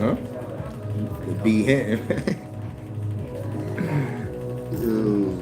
Huh? Could be him. Yo.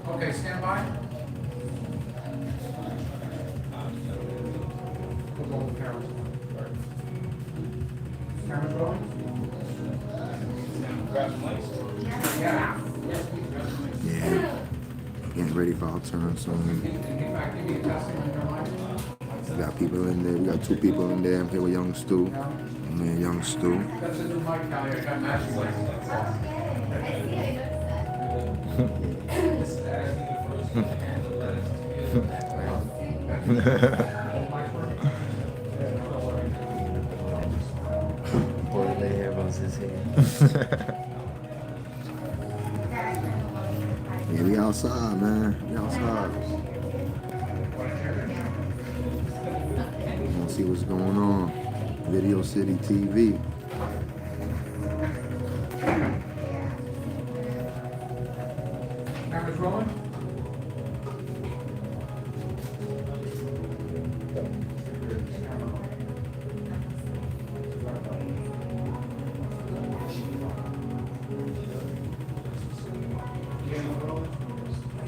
Okay, stand by. Cameras rolling? Yeah. Yeah. Getting ready for our turn soon. Give me a testing on your mic. We got people in there. We got two people in there. I'm here with Young Stu. I'm here, Young Stu. That's a new mic, Callie. I got matching lights. Boy, lay hair was his head. Yeah, we outside, man. We outside. We gonna see what's going on. Video City TV. Cameras rolling?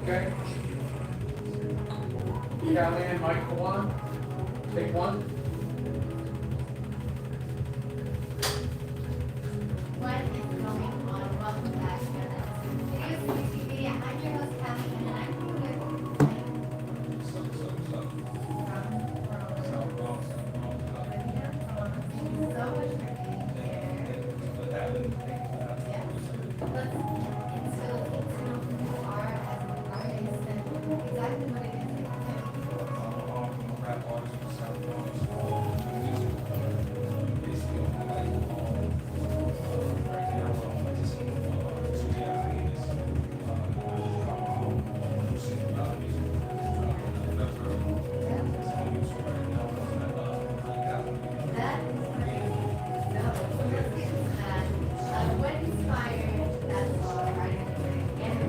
Okay. Callie and Mike for one. Take one. What is going on? Welcome back. It is TV. I'm your host, Kathy, and I'm here with so much for being here. Yeah. Let's instill who you are as an artist and exactly what it is that is great. So, let's get into that. What inspired that song, writing and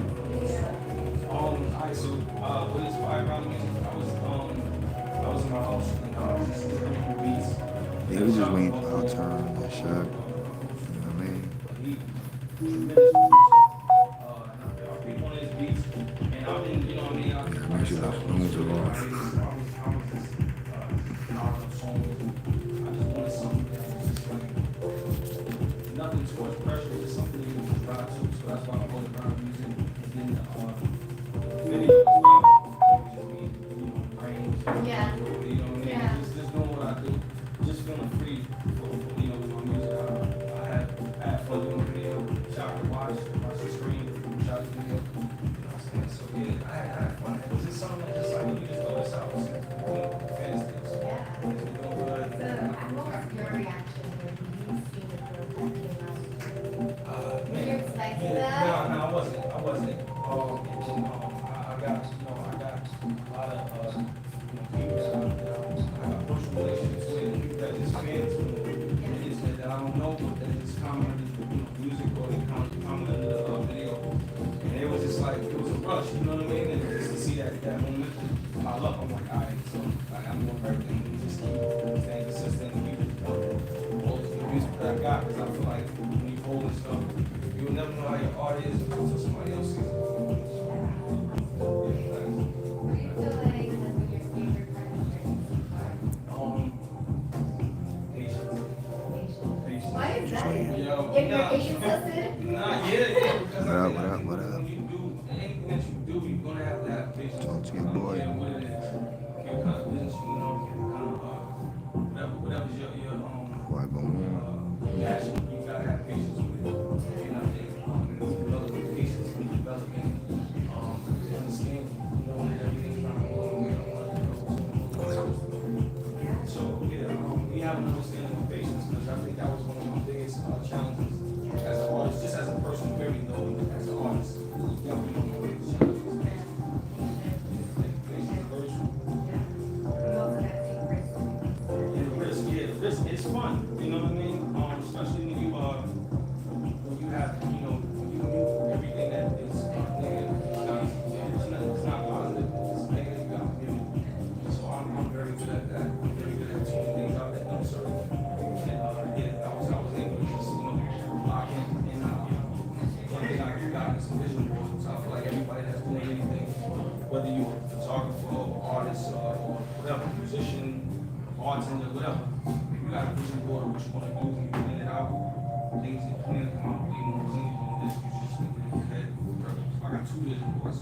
Alright, so what inspired my music? I was in my house and just recording beats. Yeah, we just waiting for our turn and shit. You know what I mean? He finished I picked one of his beats, and I've been, you know what I mean? Yeah, make sure the phones are off. I just wanted something that's like nothing too much pressure, just something you can drive to. So that's why I'm going around music. And then video as well. yeah. You know what I mean? Yeah. Just doing what I do. Just feeling free for, you know, with my music. I had fun doing the video, shot to watch the screen, shot the video. You know what I'm saying? So yeah, I had fun. It was just something that just like, you just throw this out. You know, fans things. So, Yeah. it's doing good. What was your reaction when you seen the girl that came out? Were you expecting that? No, I wasn't. I got a lot of, people that I got personal relationships with, that just fans with me. And it's that I don't know, but they just commented, music or they commented the video. And it was just like, it was a rush, you know what I mean? And just to see that moment pile up, I'm like, all right, so like, I'm doing everything, just keep staying consistent and keep holding the music that I got, because I feel like when you holding stuff, you will never know how your art is until somebody else sees it. Were you feeling that was your favorite part of your so far? Patience. Why is that? Yo, If you're nah. interested? Nah, yeah, because What I up, feel what like up, what up? when you do anything that you do, you're gonna have to have patience. Talk to your boy. Yeah, what it is. like some vision boards. I feel like everybody that's doing anything, whether you're a photographer or artist or whatever, musician, bartender, whatever, you got a vision board of what you want to do, you plan it out, things get planned, come out way more clean than this. You just think in your head, purpose. I got 2 vision boards.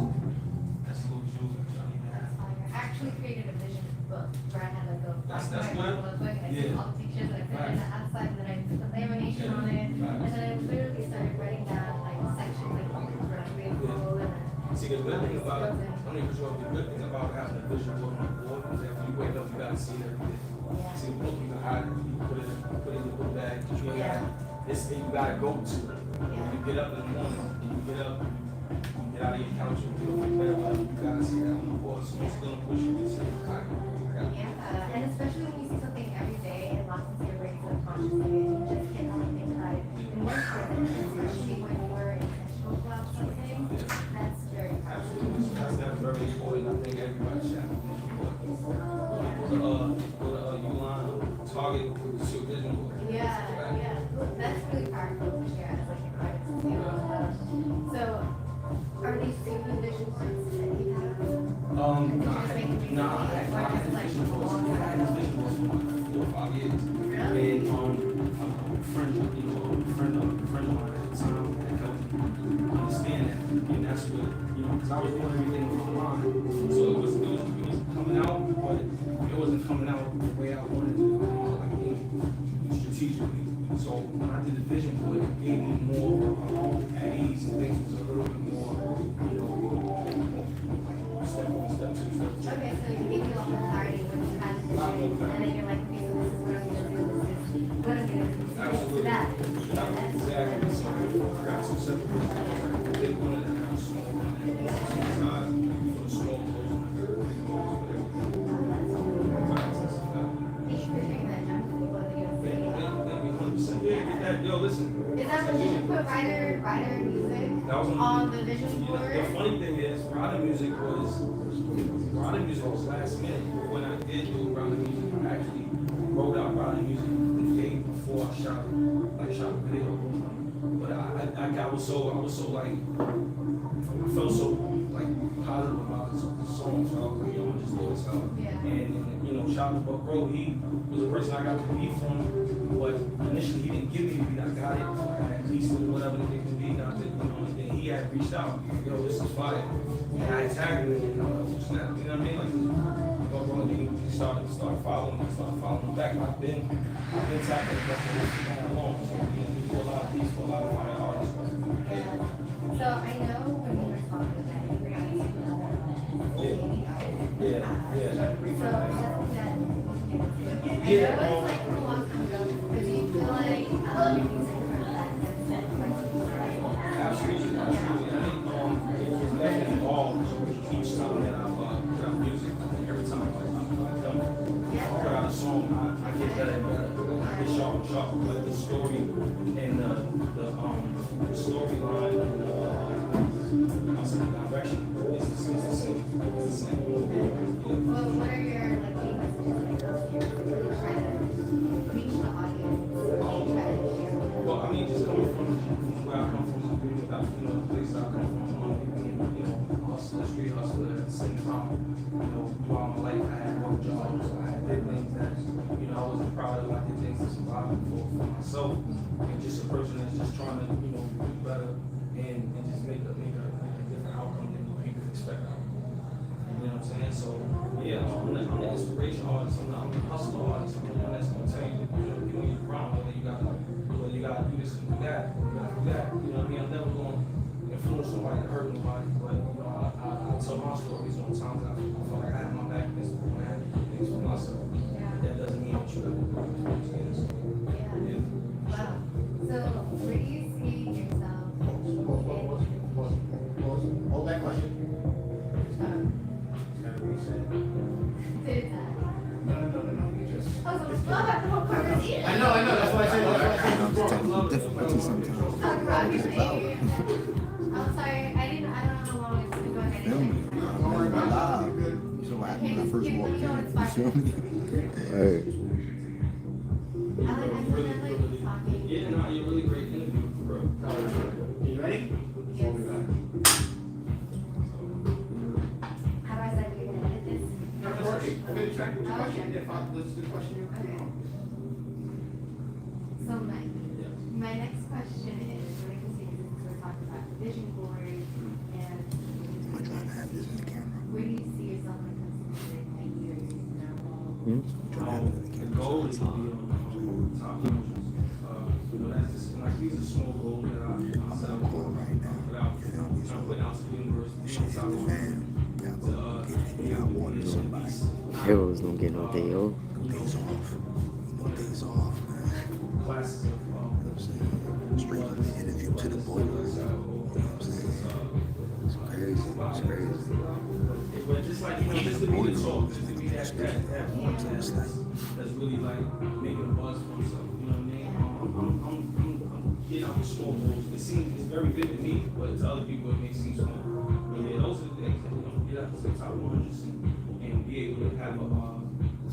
That's a little jewel. I actually created a vision book where I had like a That's black good. notebook, and I Yeah. took all the pictures, and I put it on the outside, and then I put the lamination on it, and then I literally started writing down like sections, like what was really cool, and then. See, the good thing about it, I mean, the good thing about having a vision board on the board is that when you wake up, you gotta see it every day. See, the book, you can hide it, you can put it in the book bag, you gotta go to it. When you get up in the morning, you get up, you get out of your couch, you do whatever, you gotta see that on the board, so it's gonna push you to say, I got it. Yeah, and especially when you see something every day, it locks into your brain subconsciously, and you just can't help but think about it. And once you're in it, especially when you were intentional about something, that's very powerful. Absolutely, that's very important. I think everybody should have a vision board. Go to Uline, Target, see your vision board. Yeah, that's really powerful to share as like your artist too. So, are these super vision boards that you have? Nah, I had a vision board. I had a vision board for 4 or 5 years. And a friend of mine at the time that helped me understand that, and that's what, because I was doing everything online, so it was coming out, but it wasn't coming out the way I wanted to, like strategically. So when I did the vision board, it gave me more at ease, and things was a little bit more, step 1, step 2, step 3. Okay, so you give you all the clarity when you have the vision, and then you're like, okay, so this is what I'm gonna do, this is what I'm gonna do, Absolutely. that. Exactly. So I got 2 separate ones. The big one and then a small one. And the size for the small clothes and the big clothes, Thank you for sharing that, John, for people that you don't see. Yeah, get that. Yo, listen. Is that when you put writer music That was on the vision The board? funny thing is, Rodder music was last minute. When I did do Rodder music, I actually wrote out Rodder music the day before I shot the video. But I was so like, I felt so like positive about the song, so I was like, yo, I'm just doing this out. Yeah. And shout out to Buck Rowe, he was a person I got the beat from, but initially he didn't give me the beat, I got it, I at least did whatever the thing could be, got it, and then he had reached out, yo, this is fire. And I tagged him, and I was like, snap, you know what I mean? Like, Buck Rowe, he started following me back. I've been tagging him for that long, so we do a lot of beats for a lot of fire artists. So I know when we were talking that you were going to Yeah. So something that I Yeah. know it's like a long time ago, but do you feel like your music from that has Absolutely. I think it's definitely evolved each time that I've put out music. Every time I've done it, I put out a song, I get better and better. I get sharper and sharper. Like the story and the storyline and the direction is the same. It's the same. Well, what are your like key messages that you're really trying to reach the audience? What you try to share with them? Well, I mean, just coming from where I come from, the place I come from, hustler, street hustler, at the same time, throughout my life, I had work jobs, I had did things that, I wasn't proud of, I did things to survive for myself, and just a person that's just trying to, do better, and just make a different outcome than people expect out of me. You know what I'm saying? So, yeah, I'm the inspiration artist, I'm the hustler artist, I'm the one that's gonna tell you, you know, you're wrong, whether you gotta do this and do that, or you gotta do that, you know what I mean? I'm never gonna influence somebody to hurt nobody, but, I tell my stories on times I feel like I have my back against the wall, I have to do things for myself. That doesn't mean that you have to do things. Yeah. Wow. So where do you see yourself Hold that question. I know, that's why I said It's technical difficulty sometimes. I'm sorry, I don't know how long it's been going. I Filming. didn't. I'm never live. You saw what happened when I first walked in. You feel me? Hey. I like talking. Yeah, no, you're really great interview, bro. You ready? Yes. question, yeah, let's do the question. Okay. So my next question is, we're talking about the vision board and I'm trying to have this in the camera. where do you see yourself in a years now? Trying to have it in the The camera. goal is to be on top promotions. You know, that's just, like, these are small goals that I set up for, Right now. put out, I'm putting out to the university, Shit, top fam. Y'all go get y'all water somebody. Heroes don't get no day off. No days off. No days off, man. classes You know what I'm saying? Straight from the interview to the board. You know what I'm saying? It's crazy. It's crazy. But just like, you know, just to be the talk, just to be that voice that's really like making a buzz for himself, you know what I mean? I'm getting out the small goals. It seems, it's very big to me, but to other people it may seem small. But yeah, those are the things that, you know, get out to the top 100 and be able to have a,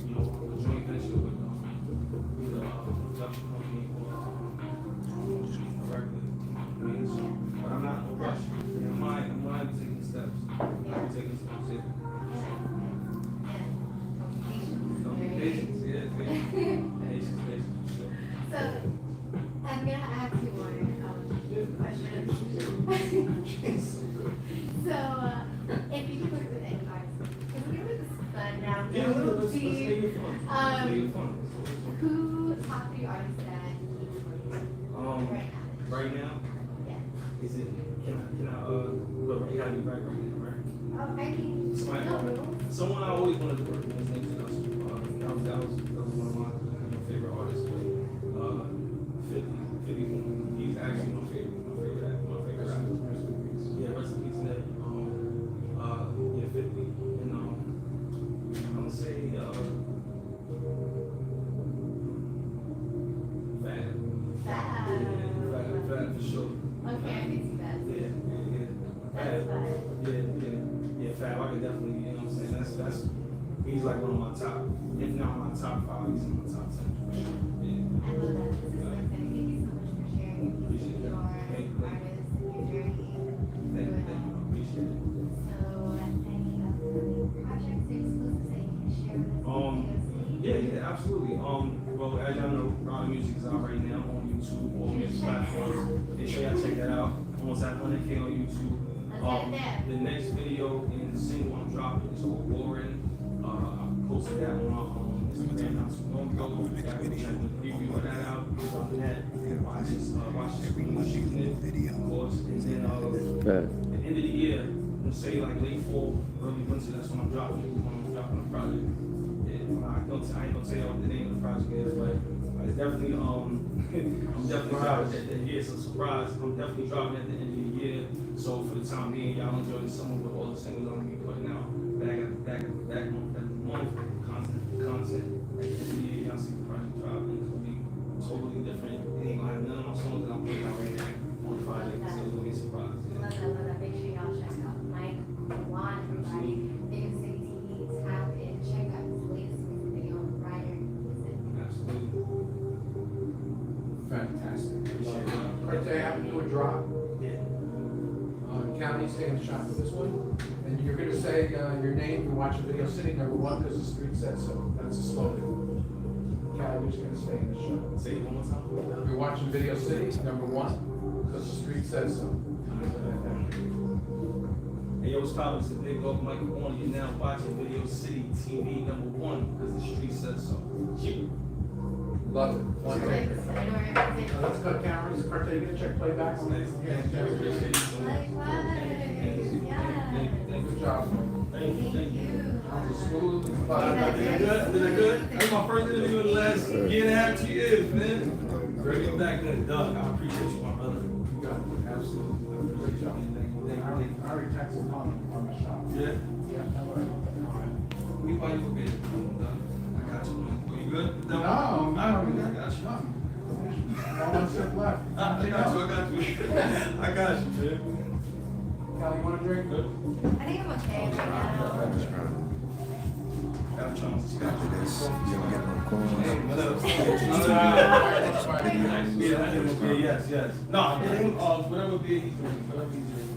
you know, a joint venture with a production company or directly. I mean, so, but I'm not in a rush. I'm mind taking steps. I'm taking steps, yeah. Patience, yeah, patience, sure. So, I'm gonna have two more questions. So, if you could work with any artist, because we're gonna put this fun down. Yeah, let's make it fun. Let's make it fun. Who top three artists that you keep working with right Right now, now? is it, can I, well, you gotta be right now, right? Oh, I mean, Somebody, no rules. someone I always wanted to work with, his name is Nelson. That was one of my favorite artists. 50, he's actually my favorite rapper. Yeah, rest in peace, Ned. Yeah, 50. And I'm gonna say, Fab for sure. Okay, I can see that. That's fun. Yeah, Fab. I could definitely, you know what I'm saying? That's he's like one of my top, if not my top 5, he's in my top 10 for sure. Yeah. I love that. This is like, thank you so much for sharing Appreciate your that. artists and your journey. Thank you. Appreciate it. So, any upcoming projects or exclusives that you can share with us? Yeah, absolutely. Well, as y'all know, Rod Music is out right now on YouTube, all music platforms. Make sure y'all check that out. Almost at 100K on YouTube. Let's get it there. The next video and the single I'm dropping is called Warren. I posted that on my Instagram not too long ago. You gotta go check the preview of that out. Get on that. Watch this screen shooting it, of course. And then Right. at the end of the year, let's say like late fall, early winter, that's when I'm dropping it. When I'm dropping the project. I ain't gonna tell you what the name of the project is, but it's definitely I'm definitely dropping at the year. It's a surprise. I'm definitely dropping at the end of the year. So for the time being, y'all enjoy the summer with all the singles I'm gonna be putting out back month content. At the end of the year, y'all see the project drop, and it's gonna be totally different. It ain't gonna have none of my songs that I'm putting out right now on the project, so it's gonna be a surprise. Love that. Make sure y'all check out Mike Juan, everybody. Big City TV, tap in, check out his latest music video on Rider Music. Absolutely. Fantastic. Appreciate it. Right there, happen to a drop. Yeah. County's taking a shot for this one. And you're gonna say your name, you watch the video city number 1 because the street said so. That's a slogan. Cali, we're just gonna stay in the show. Say it one more time. You're watching Video City, number 1, because the street says so. Hey, yo, what's poppin'? It's the big dog Michael Warner. You're now watching Video City TV number 1 because the street says so. Cheap. Love it. One take. Likewise. Let's cut cameras. Cartel, you gonna check playback? Appreciate you so much. Yeah. Good job. Thank you. Thank you. Smooth. Did I good? Did I good? That's my first interview in the last year and a half, 2 years, man. Bring it back to the Doug. I appreciate you, my brother. You got it. Absolutely. Great job. I already texted on the shop. Yeah? Yeah, all right. We fight for bid. I got you, man. You good? No, I no, got you. One step left. I got you. I got you, man. Kelly, you want a drink? Good. I think I'm okay right now. I'm just trying to. Got a chance. After this, you don't get no calls. What up? Yes. No, get him whatever beer he's drinking, whatever he's drinking.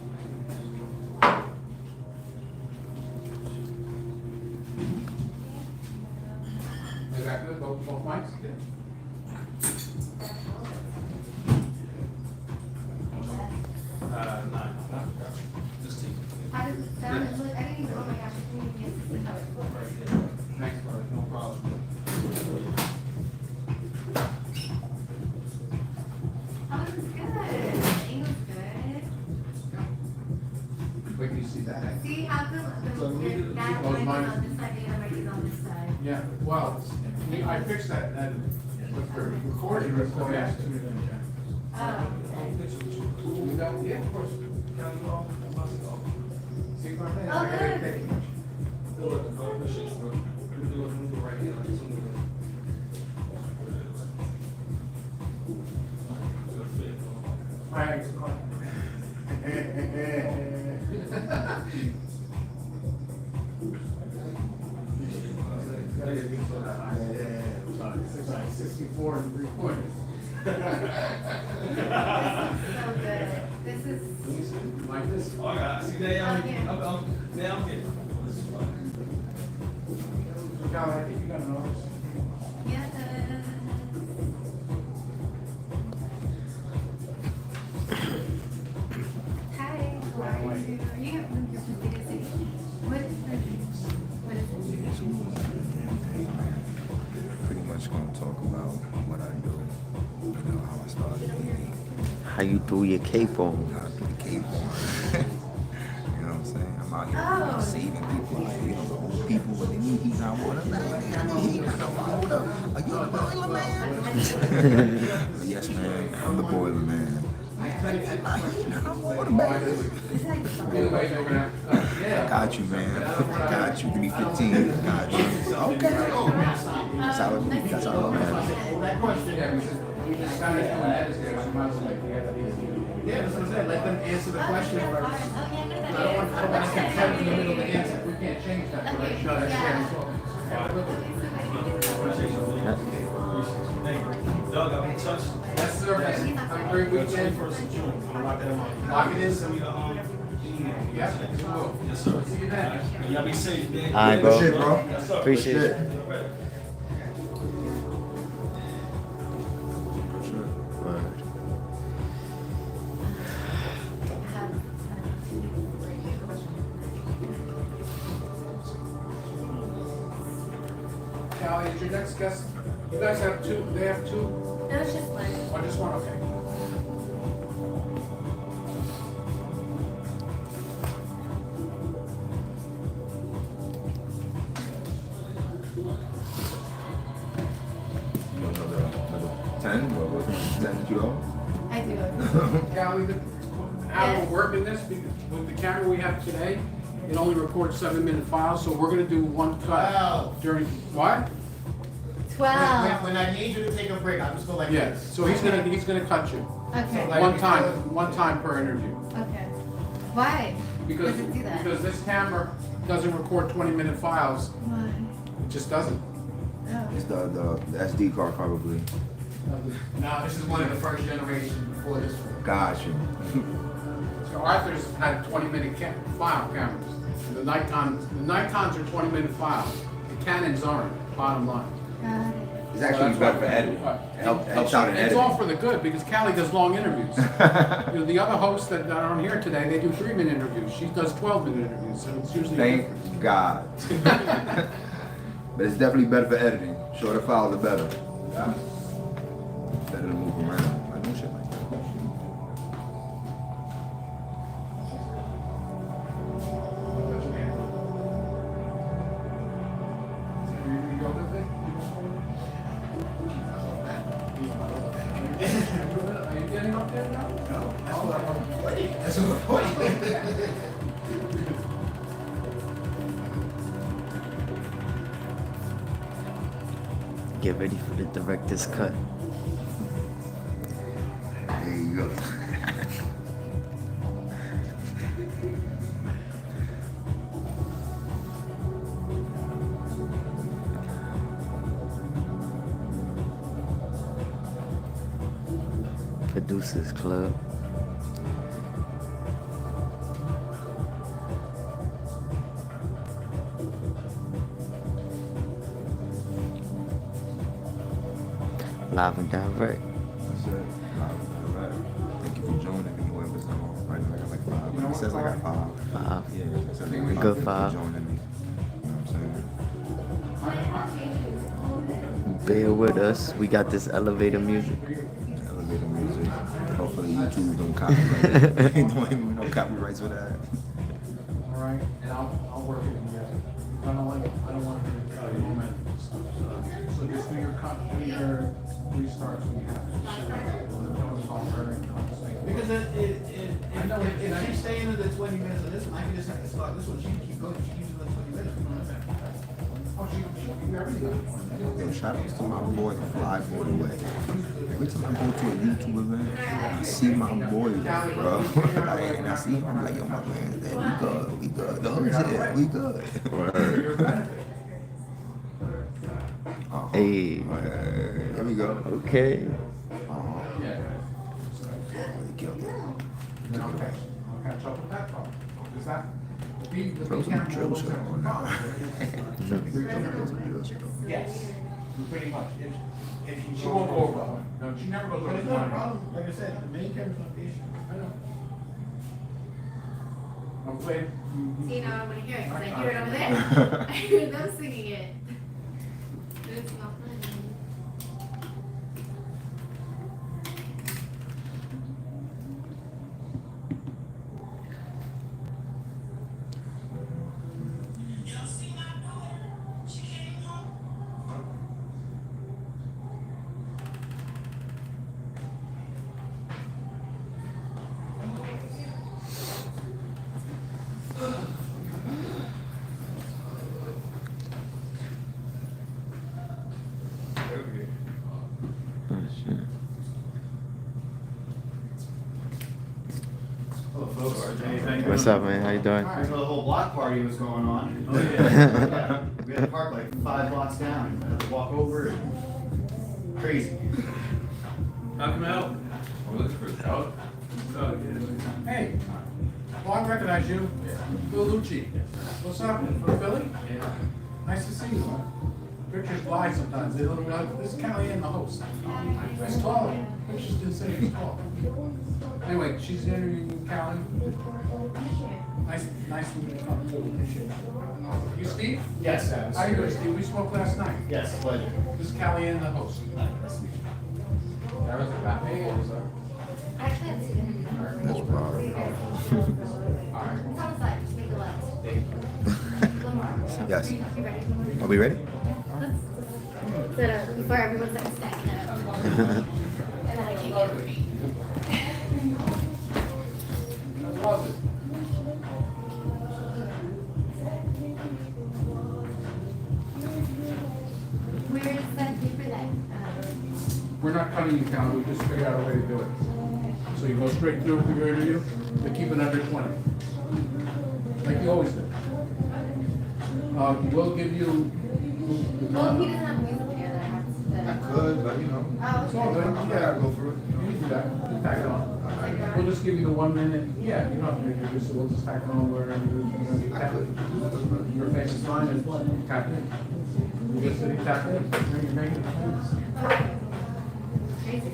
Wait till you see that. See how the that mic is on this side, the other mic is on this side. Yeah, well, I fixed that, with the recording, it's the last 2 minutes. Oh. You got, yeah, of course. See what I'm saying? Oh, good. Right. $64 and 3/4. So good. This is, Like this. Oh, I got, see, now I'm getting. Cal, I think you got an office. yeah. Hi, how are you? You have your computer city. What is Pretty much gonna talk about what I do, you know, how I started eating, How you threw your cape on? how I put the cape on. You know what I'm saying? I'm out here Oh. saving people, like, you know, the old people when they need heat, I want them. Heat, I want them. Are you the boiler man? Yes, man. I'm the boiler man. I want man. Anyway, over there. Got you, man. Got you. Give me 15. Got you. Okay. That's how it matters. Yeah, we just started doing that, is there, so might as well make the other easy. Yeah, that's what I said, let them answer the question first. I don't want to go back and tell in the middle of the answer, we can't change that, so let's shut it down. Doug, I'm in touch. Yes, sir, have a great weekend. Lock it in, so we, yeah, we will. Yes, sir. See you then. Y'all be safe, man. All right, bro. Good shit, bro. Yes, sir. Appreciate Good it. shit. Word. Callie, is your next guest, you guys have two, they have two, No, it's just one. or just one, okay. You know, number 10? What was it? 10 kilo? I do. Callie, how we're working this, because with the camera we have today, it only records 7-minute files, so we're gonna do one cut Wow. during, what? 12. When I need you to take a break, I'll just go like Yeah, this. so he's gonna cut you, Okay. Like- one time per interview. Okay. Why? Because, Does it do that? because this camera doesn't record 20-minute files, Why? it just doesn't. Oh. It's the SD card, probably. No, this is one of the first generation before this one. Got you. So Arthur's had 20-minute file cameras. The Nikons are 20-minute files. The Canons aren't, bottom line. Got it. It's actually better for editing. Helps out in It's all editing. for the good, because Callie does long interviews. You know, the other hosts that are on here today, they do 3-minute interviews. She does 12-minute interviews, so it's usually. Thank God. But it's definitely better for editing. Shorter files are better. Better to move around. I do shit like that. Are you getting up there now? That's a good point. Get ready for the director's cut. There you go. Producers Club. Live and direct. That's it. All right. Thank you for joining me. Whoever's on. Right now, I got like 5. It says I got 5. 5. Yeah, it says I got 5. Good Thank you 5. for joining me. You know what I'm saying? Bear with us. We got this elevator music. Elevator music. Hopefully YouTube don't copyright it. Don't copyrights for that. all right? And I'll work it in there. I don't want to moment. So just do your restarts when you have to. Don't call her and conversate. Because if she's staying in the 20 minutes of this one, I can just start this one, she can keep going, she keeps doing 20 minutes. You know what I'm saying? Oh, she do everything. Yo, shout outs to my boy Fly Boy Way. Every time I go to a YouTube event, I see my boy, bro. Like, and I see him, I'm like, yo, my man, we good. The hood's here, we good. Word. Oh, Hey. there we go. Okay. Oh, Yeah. really killed it. And I'll catch up with that part. Is that? Throw some drill shit on now. Yes, pretty much. If She won't go over. No, she never goes But over. it's not a problem, like I said, the main camera's not the issue. I know. I'm glad See, you know, I want to hear it, because I hear it over there. I hear them singing it. But it's not funny. Oh, shit. Hello, folks. Hey, thank you. What's up, man? How you doing? I didn't know the whole block party was going on. Oh, yeah. We had to park like 5 blocks down. I had to walk over. Crazy. How come out? I'm looking for the out. Hey, well, I recognize you. Bill Lucci. What's up, from Philly? Yeah. Nice to see you. Pictures lie sometimes. They don't know. This is Callie Ann, the host. He's tall. Pictures didn't say he's tall. Anyway, she's interviewing Callie. Nice to meet you. You Steve? Yes, How you doing, Steve? We spoke last night. Yes, pleasure. This is Callie Ann, the host. That was about me. I actually have two interviews. That's wild. All right. It's on the side, just make a left. One more. Yes. You ready? Are we ready? Let's set up before everyone starts stacking it up. And then I can't get ready. Love it. Where is that for that? We're not cutting you, Callie. We just figured out a way to do it. So you go straight through with your interview, but keep it under 20. Like you always do. We'll give you. Well, he doesn't have a music video that I have to. I could, but you know. Oh, It's all good. I gotta go through it. You can do that. Just tack it on. We'll just give you the 1 minute. Yeah, you don't have to make it, so we'll just tack it on where you I tap could. it. Your face is fine and tap it. You just tap it. You're making it. crazy.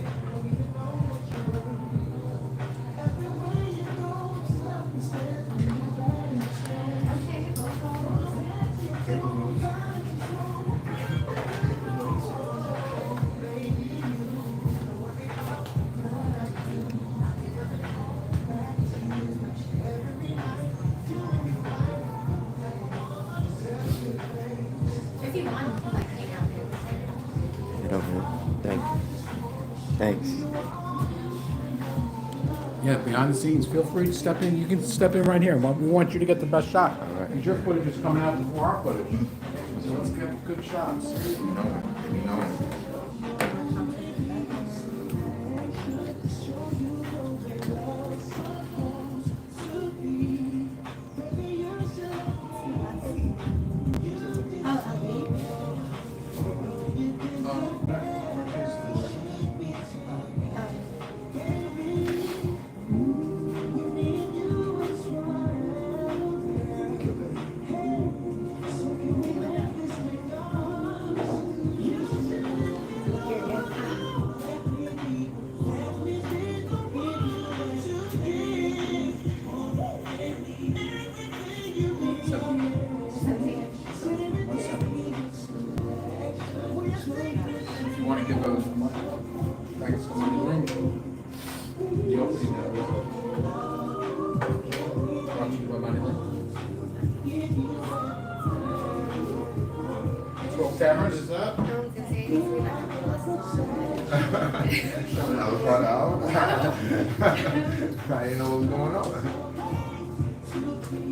If you want, you can like hang out there. Get over here. Thank you. Thanks. Yeah, behind the scenes, feel free to step in. You can step in right here. We want you to get the best shot. All right. Because your footage is coming out before our footage. So let's get good shots. You know. Cameras? Is up? No one's gonna say anything. We're not gonna listen. I was part out. I didn't know what was going on.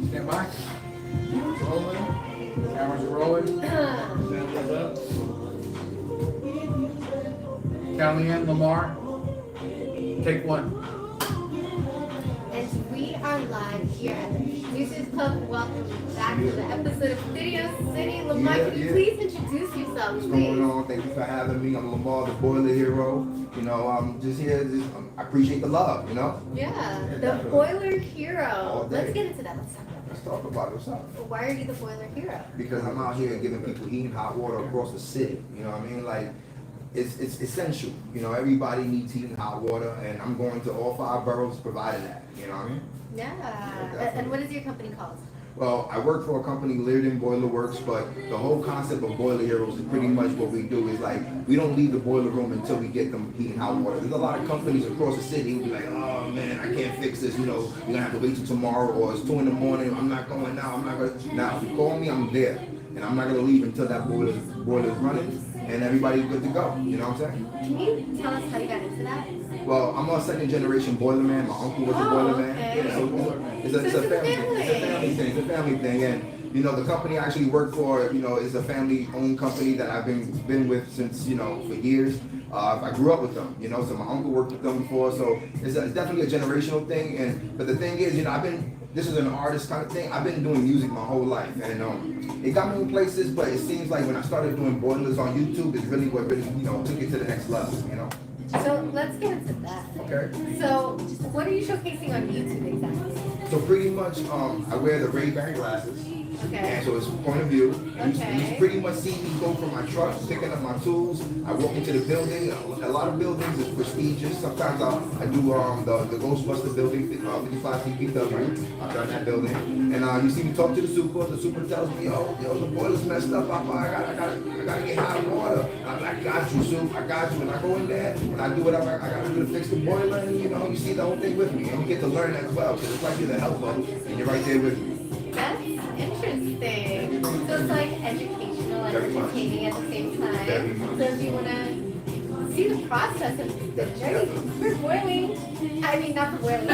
Stand by. Rolling. Cameras are rolling. Cameras up. Kellyanne, Lamar. Take one. And we are live here at the Producers Club. Welcome back to the episode of Video City. Lamar, Yeah, can you yeah. please introduce yourself, What's please? going on? Thank you for having me. I'm Lamar, the Boiler Hero. You know, I'm just here. I appreciate the love, you know? Yeah, the definitely. Boiler Hero. All day. Let's get into that. Let's talk about Let's talk about it. What's up? it. Why are you the Boiler Hero? Because I'm out here giving people heat and hot water across the city. You know what I mean? Like, it's essential. You know, everybody needs heat and hot water, and I'm going to all 5 boroughs providing that. You know what I mean? Yeah. definitely. And what is your company called? Well, I work for a company, Learden Boiler Works, but the whole concept of Boiler Heroes is pretty much what we do is like, we don't leave the boiler room until we get them heat and hot water. There's a lot of companies across the city who be like, oh man, I can't fix this, you know, you're gonna have to wait till tomorrow, or it's 2 in the morning, I'm not going now, I'm not gonna. Now, if you call me, I'm there. And I'm not gonna leave until that boiler's running and everybody's good to go. You know what I'm saying? Can you tell us how you got into that? Well, I'm a 2nd generation boiler man. My uncle was a boiler man. okay. Yeah, so it's a family thing. It's a family thing. And you know, the company I actually work for, you know, is a family-owned company that I've been with since, you know, for years. I grew up with them, you know, so my uncle worked with them before, so it's definitely a generational thing. But the thing is, you know, this is an artist kind of thing. I've been doing music my whole life, and it got me in places. But it seems like when I started doing boilers on YouTube, it's really what really, you know, took it to the next level, you know. So let's get into that. Okay. So what are you showcasing on YouTube exactly? So pretty much, I wear the Ray-Ban glasses. Okay. And so it's point of view. Okay. You pretty much see me go from my truck, picking up my tools. I walk into the building. A lot of buildings is prestigious. Sometimes I do the Ghostbuster building, 55 CPW. I've done that building. And you see me talk to the super. The super tells me, yo, the boiler's messed up. I gotta get hot water. And I'm like, I got you, Soup. I got you. And I go in there and I do whatever I gotta do to fix the boiler. And you know, you see the whole thing with me. And you get to learn as well. Because it's like you're the helper and you're right there with me. That's interesting. So it's like educational and Very much. entertaining at the same time. Very much. So if you want to see the process of the journey for boiling, I mean not for boiling,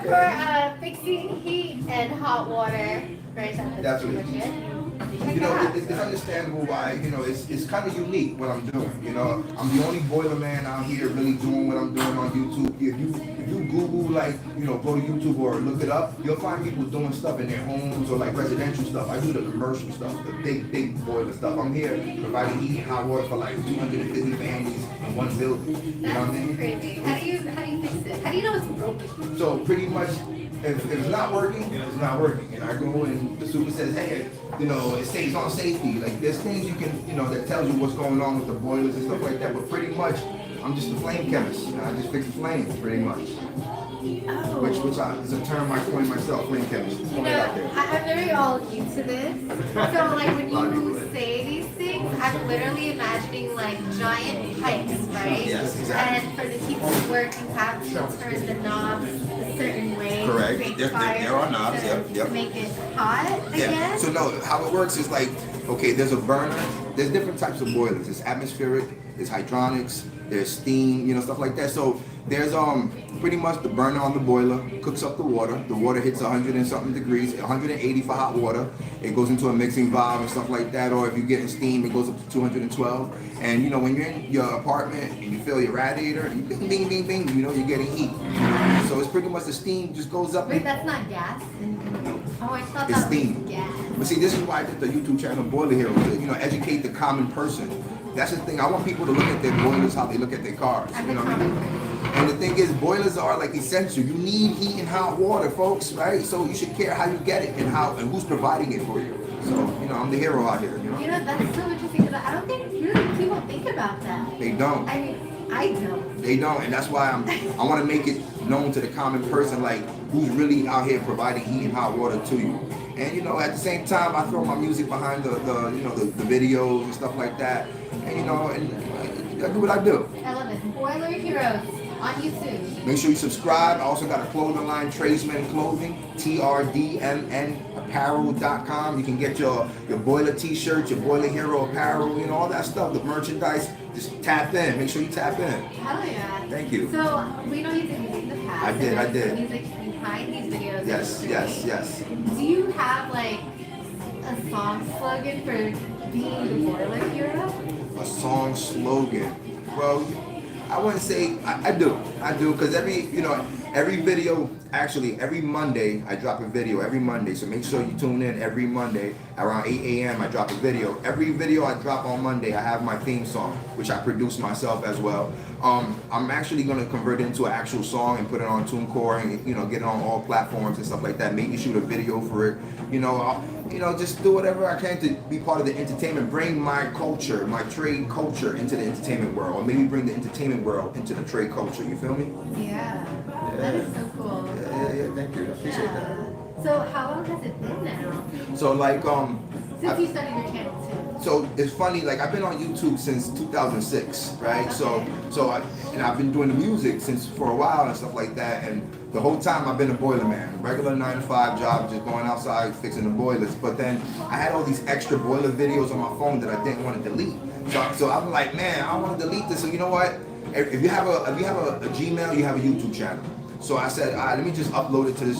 for fixing heat and hot water, right? That's pretty much it. You know, it's understandable why, you know, it's kind of unique what I'm doing. You know, I'm the only boiler man out here really doing what I'm doing on YouTube. If you Google, like, you know, go to YouTube or look it up, you'll find people doing stuff in their homes or like residential stuff. I do the commercial stuff, the big boiler stuff. I'm here providing heat and hot water for like 250 families in one building. You know what I That's mean? crazy. How do you fix it? How do you know it's broken? So pretty much, if it's not working, it's not working. And I go and the super says, hey, you know, it stays on safety. Like there's things you can, you know, that tells you what's going on with the boilers and stuff like that. But pretty much, I'm just a flame chemist. You know, I just fix flames pretty much. Oh. Which is a term I coined myself, flame chemist. You Throw know, it out there. I'm very all into this. So like when you say these things, I'm literally imagining like giant pipes, right? Yes, exactly. And for the heat to work, you have to turn the knobs a certain way. to Correct. create There fire are knobs, to yep. make it hot, I Yeah. guess. So no, how it works is like, okay, there's a burner. There's different types of boilers. There's atmospheric, there's hydronics, there's steam, you know, stuff like that. So there's pretty much the burner on the boiler cooks up the water. The water hits 100 and something degrees, 180 for hot water. It goes into a mixing valve and stuff like that. Or if you're getting steam, it goes up to 212. And you know, when you're in your apartment and you feel your radiator, you bing, bing, bing, bing, you know, you're getting heat. So it's pretty much the steam just goes up. Wait, that's not gas? Oh, I thought It's that steam. was gas. But see, this is why I did the YouTube channel Boiler Hero, to, you know, educate the common person. That's the thing. I want people to look at their boilers how they look at their cars. I'm You the know what I mean? common person. And the thing is, boilers are like essential. You need heat and hot water, folks, right? So you should care how you get it and who's providing it for you. So, you know, I'm the hero out here, you know? You know, that's so interesting because I don't think really people think about that. They don't. I mean, I don't. They don't, and that's why I want to make it known to the common person, like who's really out here providing heat and hot water to you. And you know, at the same time, I throw my music behind the videos and stuff like that. And you know, and I do what I do. I love it. Boiler Heroes On YouTube. Make sure you subscribe. I also got a clothing line, Tradesman Clothing, TRDMNapparel.com. You can get your Boiler t-shirts, your Boiler Hero apparel, you know, all that stuff, the merchandise. Just tap in. Make sure you tap in. Hell yeah. Thank you. So, we know you did music in the past. I did, and I did. Music behind these videos. Yes, yes, yes. Do you have like a song slogan for being the Boiler Hero? A song slogan. Well, I wouldn't say I do, because every video, actually every Monday I drop a video every Monday. So make sure you tune in every Monday around 8 a.m. I drop a video. Every video I drop on Monday, I have my theme song, which I produce myself as well. I'm actually gonna convert it into an actual song and put it on TuneCore and get it on all platforms and stuff like that. Maybe shoot a video for it. Just do whatever I can to be part of the entertainment, bring my culture, my trade culture into the entertainment world, or maybe bring the entertainment world into the trade culture, you feel me? Yeah. That is so cool. Yeah, thank you, I appreciate that. So how long has it been now? So like, Since you started your channel too. so it's funny, like I've been on YouTube since 2006, right? Okay. And I've been doing the music since for a while and stuff like that, and the whole time I've been a boiler man, regular 9-to-5 job, just going outside fixing the boilers. But then I had all these extra boiler videos on my phone that I didn't want to delete. So I'm like, man, I don't want to delete this. So you know what? If you have a Gmail, you have a YouTube channel. So I said, all right, let me just upload it to this,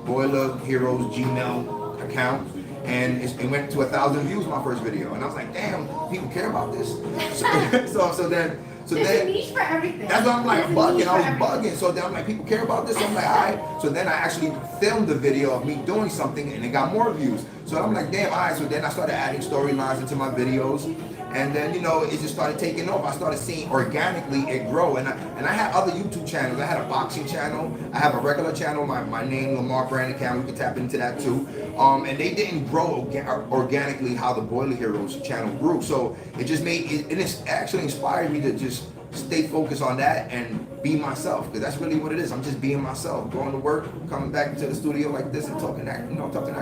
Boiler Heroes Gmail account. And it went to 1,000 views my first video. And I was like, damn, people care about this. So then There's a niche for everything. that's why I'm like There's a niche bugging. I for was everything. bugging. So then I'm like, people care about this. So I'm like, all right. So then I actually filmed the video of me doing something, and it got more views. So I'm like, damn, all right. So then I started adding storylines into my videos, and then it just started taking off. I started seeing organically it grow, and I had other YouTube channels. I had a boxing channel. I have a regular channel. My name Lamar Brand account. We can tap into that too. And they didn't grow organically how the Boiler Heroes channel grew. So it just made it actually inspired me to just stay focused on that and be myself, because that's really what it is. I'm just being myself, going to work, coming back to the studio like this and talking that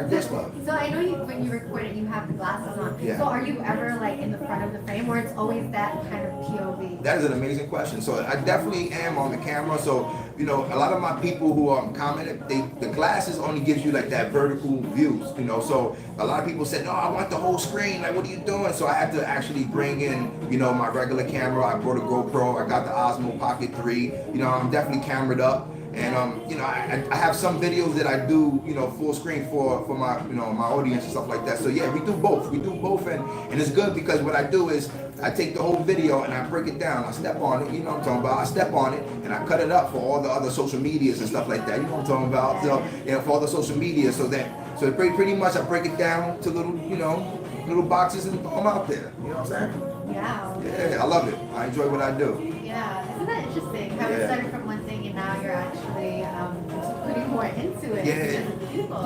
good stuff. So I know when you record it, you have the glasses on. Yeah. So are you ever like in the front of the frame, or it's always that kind of POV? That is an amazing question. So I definitely am on the camera. So a lot of my people who commented, the glasses only gives you like that vertical views. So a lot of people said, no, I want the whole screen. Like, what are you doing? So I had to actually bring in my regular camera. I brought a GoPro. I got the Osmo Pocket 3. I'm definitely camered up. And I have some videos that I do, full screen for my my audience and stuff like that. So yeah, we do both. And it's good because what I do is I take the whole video and I break it down. I step on it, what I'm talking about. I step on it and I cut it up for all the other social medias and stuff like that. You know what I'm talking about? So for all the social media, so pretty much I break it down to little little boxes and throw them out there. You know what I'm saying? Yeah. Yeah, I love it. I enjoy what I do. Yeah. Isn't that interesting? How it started from one thing and now you're actually putting more into it. Yeah, because of the people.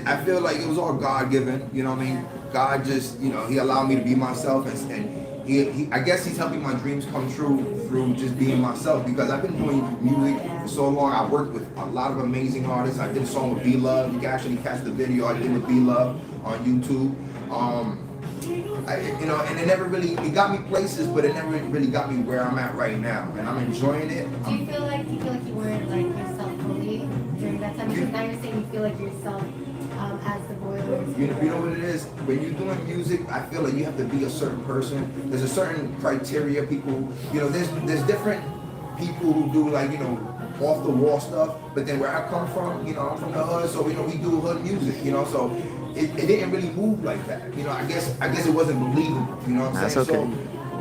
I feel like it was all God given. You know what I mean? God just, He allowed me to be myself, and he I guess He's helping my dreams come true through just being myself. Because I've been doing music for so long. I worked with a lot of amazing artists. I did a song with B Love. You can actually catch the video I did with B Love on YouTube. And it never really, it got me places, but it never really got me where I'm at right now, and I'm enjoying it. Do you feel like you weren't like yourself fully during that time? Because now you're saying you feel like yourself as the Boilers. You know what it is? When you're doing music, I feel like you have to be a certain person. There's a certain criteria. People, there's different people who do like off the wall stuff. But then where I come from, I'm from the hood, so we do hood music. So it didn't really move like that. I guess it wasn't believable. You know what I'm That's saying? okay.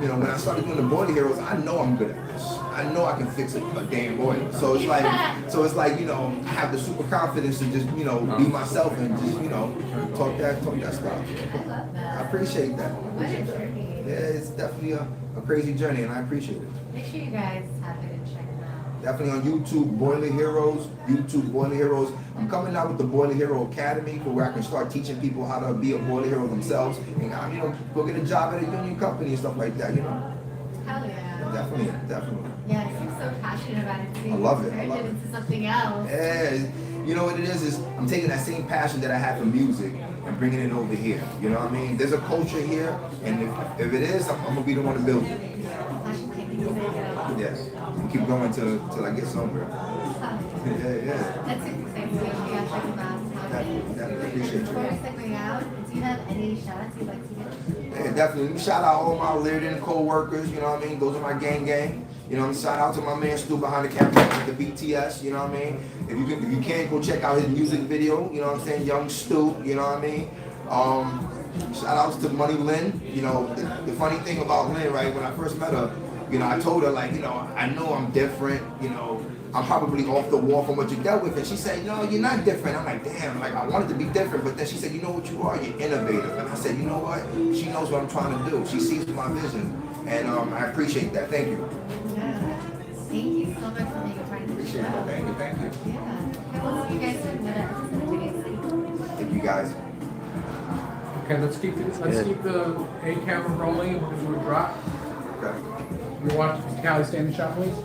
So when I started doing the Boiler Heroes, I know I'm good at this. I know I can fix a damn boiler. So it's like, I have the super confidence to just, be myself and just, talk that stuff. I love I that. appreciate that. What a journey. Yeah, it's definitely a crazy journey, and I appreciate it. Make sure you guys have it and check it out. Definitely on YouTube, Boiler Heroes. I'm coming out with the Boiler Hero Academy for where I can start teaching people how to be a Boiler Hero themselves and, go get a job at a union company and stuff like that, Hell yeah. Definitely. Yeah, you seem so passionate about it too. I love it. Turned it into something else. Yeah, you know what it is I'm taking that same passion that I had for music and bringing it over here. You know what I mean? There's a culture here, and if it is, I'm gonna be the one to build it. Passion taking Yes. And keep going till I get somewhere. Yeah. That's super exciting. We gotta check them out. Definitely appreciate you. Before we segment out, do you have any shout-outs you'd like to give? Yeah, definitely. Let me shout out all my Littleton co-workers, you know what I mean? Those are my gang. You know what I mean? Shout out to my man Stu behind the camera with the BTS, you know what I mean? If you can't go check out his music video, you know what I'm saying? Young Stu, you know what I mean? Shout outs to Money Lynn. You know, the funny thing about Lynn, right, when I first met her, you know, I told her, like, you know I'm different, you know, I'm probably off the wall from what you dealt with. And she said, no, you're not different. I'm like, damn, like, I wanted to be different. But then she said, you know what you are? You're innovative. And I said, you know what? She knows what I'm trying to do. She sees my vision. And I appreciate that. Thank you. Yeah. Thank you so much for being a part of the Appreciate show. it. Thank you. Yeah. Okay, we'll see you guys soon. Whatever. Thank you, guys. Okay, let's keep the A camera rolling, and we're gonna do a drop. Okay. You're watching Cali Stand and Shop, please.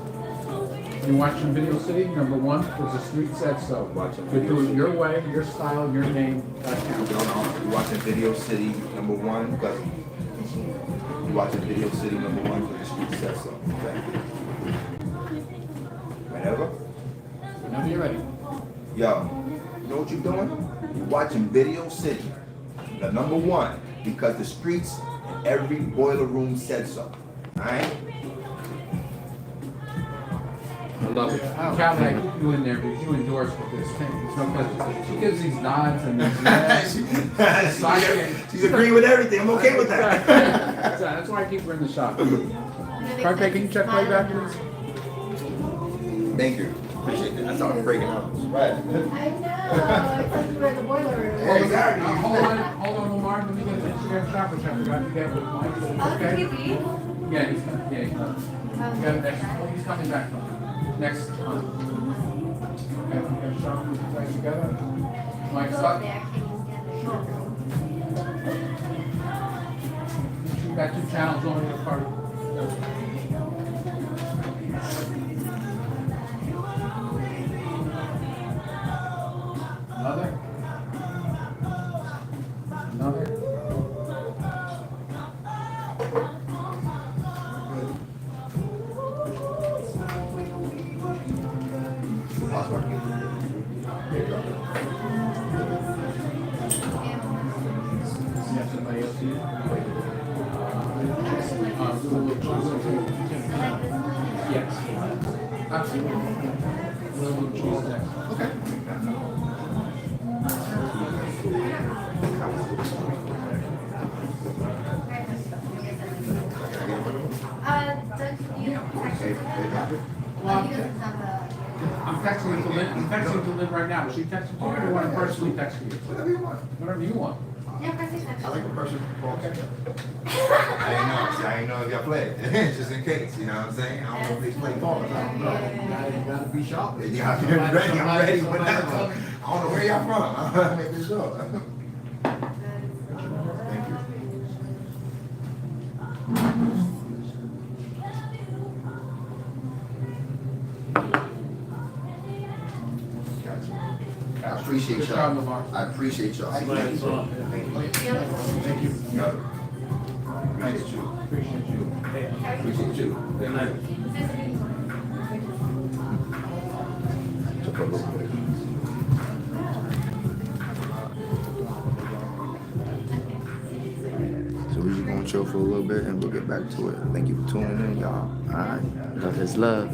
You're watching Video City, number one, because the street said so. You're doing it your way, your style, your name, that counts. You're watching Video City #1 because you're watching Video City #1 because the street says so. Okay. Whenever. Whenever you're ready. Yo, you know what you're doing? You're watching Video City, the #1, because the streets and every boiler room said so. Alright? I love it. Cali, I keep you in there because you endorse with this thing. It's no question. She gives these nods and these yes. She's agreeing with everything. I'm okay with that. That's why I keep her in the shop. Carpe, can you check playback, please? Thank you. Appreciate that. That's how I'm breaking up. Right. I know. It's like we're in the boiler room. Yeah, exactly. Hold on, Omar. Let me get an Instagram shop, which I forgot to get with Mike. Oh, Okay? did he leave? Yeah, he's coming. Yeah, he's coming. We got next. Oh, he's coming back. Next month. Okay, we got a shop with you guys together. Mike, Go stop. there. You got 2 channels on your part. Another. You have somebody else here? Yes. Absolutely. We'll choose next. Okay. I'm texting to Lynn. I'm texting to Lynn right now. She texted you, or you want to personally text you? Whatever you want. Whatever you want. Yeah, press it. I like a person call. I didn't know if y'all played. Just in case, you know what I'm saying? I don't know if they play ball. I don't know. You gotta be sharp. Yeah, I'm ready. I'm ready. Whatever. I don't know where y'all from. I'm making sure. Thank you. Gotcha. I appreciate Good job, y'all. Lamar. I appreciate y'all. Thank you. Thank you. Yeah. Appreciate you. Appreciate you. Appreciate you. Good night. Took a little bit. So we're just gonna chill for a little bit and we'll get back to it. Thank you for tuning in, y'all. All right. Love is love.